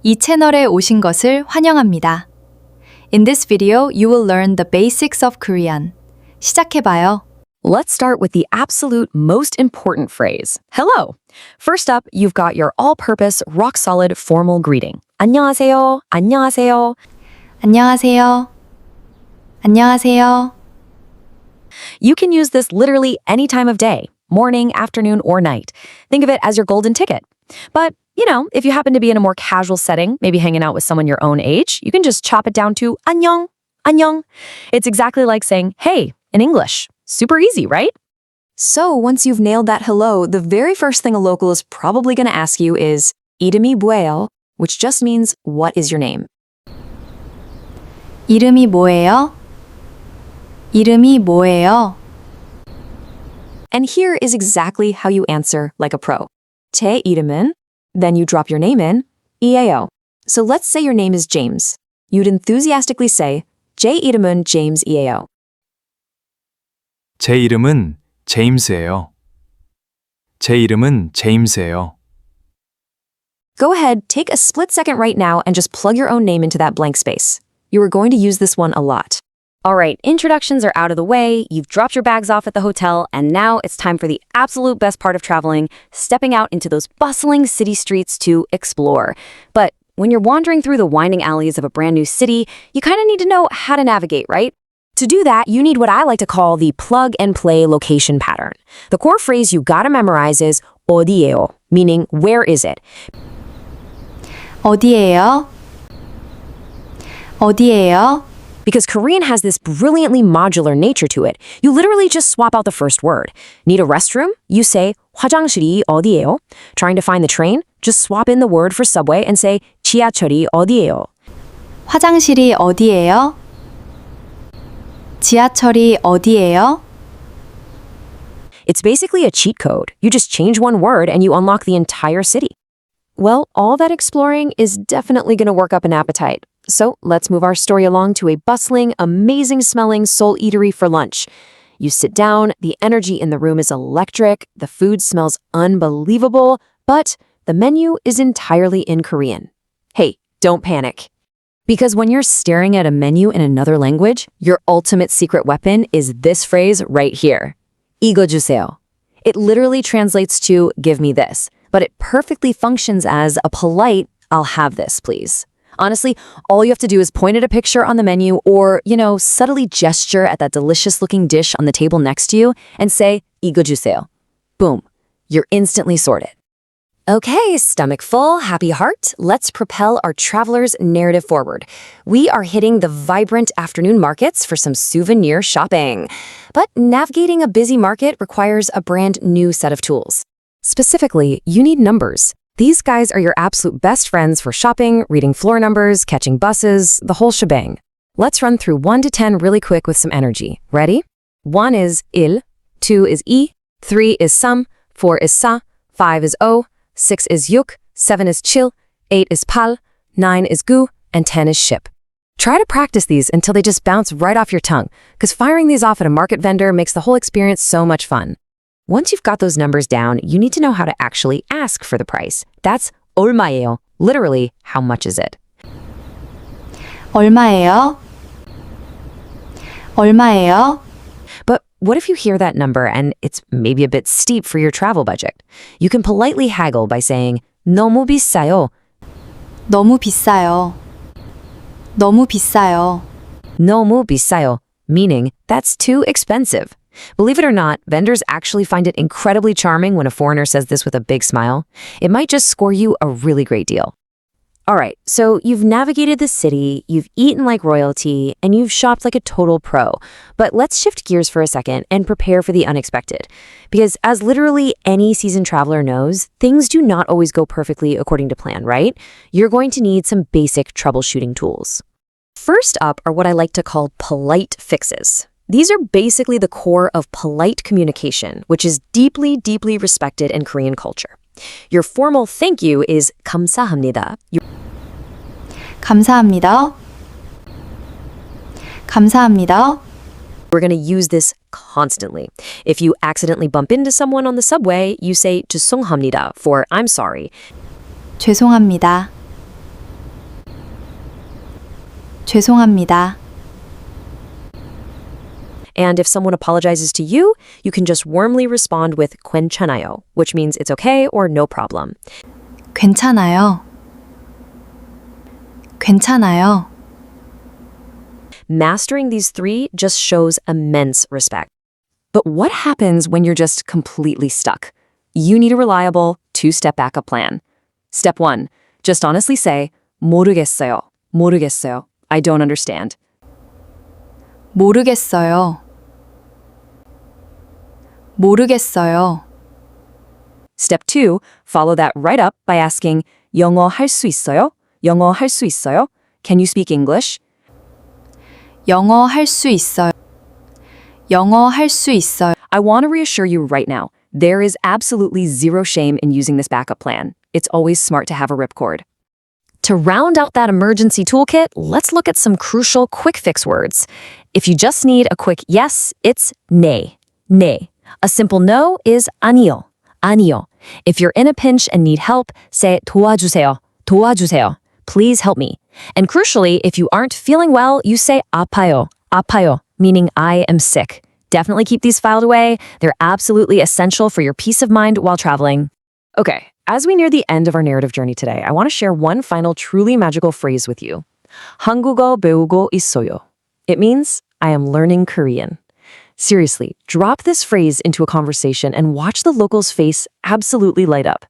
이 채널에 오신 것을 환영합니다. In this video, you will learn the basics of Korean. 시작해봐요. Let's start with the absolute most important phrase, hello. First up, you've got your all-purpose, rock-solid formal greeting. 안녕하세요, 안녕하세요. 안녕하세요. 안녕하세요. You can use this literally any time of day, morning, afternoon, or night. Think of it as your golden ticket. But, if you happen to be in a more casual setting, maybe hanging out with someone your own age, you can just chop it down to 안녕, 안녕. It's exactly like saying hey in English. Super easy, right? So once you've nailed that hello, the very first thing a local is probably going to ask you is 이름이 뭐예요? Which just means what is your name? 이름이 뭐예요? 이름이 뭐예요? And here is exactly how you answer like a pro. 제 이름은, then you drop your name in, 이에요. So let's say your name is James. You'd enthusiastically say, 제 이름은 James이에요. 제 이름은 제임스예요. 제 이름은 제임스예요. Go ahead, take a split second right now and just plug your own name into that blank space. You are going to use this one a lot. All right, introductions are out of the way, you've dropped your bags off at the hotel, and now it's time for the absolute best part of traveling, stepping out into those bustling city streets to explore. But when you're wandering through the winding alleys of a brand new city, you kind of need to know how to navigate, right? To do that, you need what I like to call the plug-and-play location pattern. The core phrase you gotta memorize is 어디예요, meaning where is it? 어디예요? 어디예요? Because Korean has this brilliantly modular nature to it. You literally just swap out the first word. Need a restroom? You say 화장실이 어디예요? Trying to find the train? Just swap in the word for subway and say 지하철이 어디예요? 화장실이 어디예요? 지하철이 어디예요? It's basically a cheat code. You just change one word and you unlock the entire city. Well, all that exploring is definitely going to work up an appetite. So let's move our story along to a bustling, amazing-smelling Seoul eatery for lunch. You sit down, the energy in the room is electric, the food smells unbelievable, but the menu is entirely in Korean. Hey, don't panic. Because when you're staring at a menu in another language, your ultimate secret weapon is this phrase right here. 이거 주세요. It literally translates to give me this, but it perfectly functions as a polite, I'll have this, please. Honestly, all you have to do is point at a picture on the menu or, subtly gesture at that delicious-looking dish on the table next to you and say, 이거 주세요. Boom. You're instantly sorted. Okay, stomach full, happy heart. Let's propel our traveler's narrative forward. We are hitting the vibrant afternoon markets for some souvenir shopping. But navigating a busy market requires a brand new set of tools. Specifically, you need numbers. These guys are your absolute best friends for shopping, reading floor numbers, catching buses, the whole shebang. Let's run through 1 to 10 really quick with some energy. Ready? 1 is il, 2 is i, 3 is sam, 4 is sa, 5 is o, 6 is yuk, 7 is chil, 8 is pal, 9 is gu, and 10 is ship. Try to practice these until they just bounce right off your tongue, because firing these off at a market vendor makes the whole experience so much fun. Once you've got those numbers down, you need to know how to actually ask for the price. That's 얼마예요. Literally, how much is it? 얼마예요? 얼마예요? But what if you hear that number and it's maybe a bit steep for your travel budget? You can politely haggle by saying 너무 비싸요. 너무 비싸요. 너무 비싸요. 너무 비싸요, meaning that's too expensive. Believe it or not, vendors actually find it incredibly charming when a foreigner says this with a big smile. It might just score you a really great deal. All right, so you've navigated the city, you've eaten like royalty, and you've shopped like a total pro. But let's shift gears for a second and prepare for the unexpected. Because as literally any seasoned traveler knows, things do not always go perfectly according to plan, right? You're going to need some basic troubleshooting tools. First up are what I like to call polite fixes. These are basically the core of polite communication, which is deeply, deeply respected in Korean culture. Your formal thank you is 감사합니다. 감사합니다. 감사합니다. We're going to use this constantly. If you accidentally bump into someone on the subway, you say 죄송합니다 for I'm sorry. 죄송합니다. 죄송합니다. And if someone apologizes to you, you can just warmly respond with 괜찮아요, which means it's okay or no problem. 괜찮아요. 괜찮아요. Mastering these three just shows immense respect. But what happens when you're just completely stuck? You need a reliable two-step backup plan. Step 1. Just honestly say, 모르겠어요. 모르겠어요. I don't understand. 모르겠어요. 모르겠어요. Step 2. Follow that right up by asking, 영어 할 수 있어요? 영어 할 수 있어요? Can you speak English? 영어 할 수 있어요. 영어 할 수 있어요. I want to reassure you right now, there is absolutely zero shame in using this backup plan. It's always smart to have a ripcord. To round out that emergency toolkit, let's look at some crucial quick fix words. If you just need a quick yes, it's 네. 네. A simple no is 아니요. 아니요. If you're in a pinch and need help, say 도와주세요. 도와주세요. Please help me. And crucially, if you aren't feeling well, you say 아파요. 아파요, meaning I am sick. Definitely keep these filed away. They're absolutely essential for your peace of mind while traveling. Okay, as we near the end of our narrative journey today, I want to share one final truly magical phrase with you. 한국어 배우고 있어요. It means I am learning Korean. Seriously, drop this phrase into a conversation and watch the locals' face absolutely light up.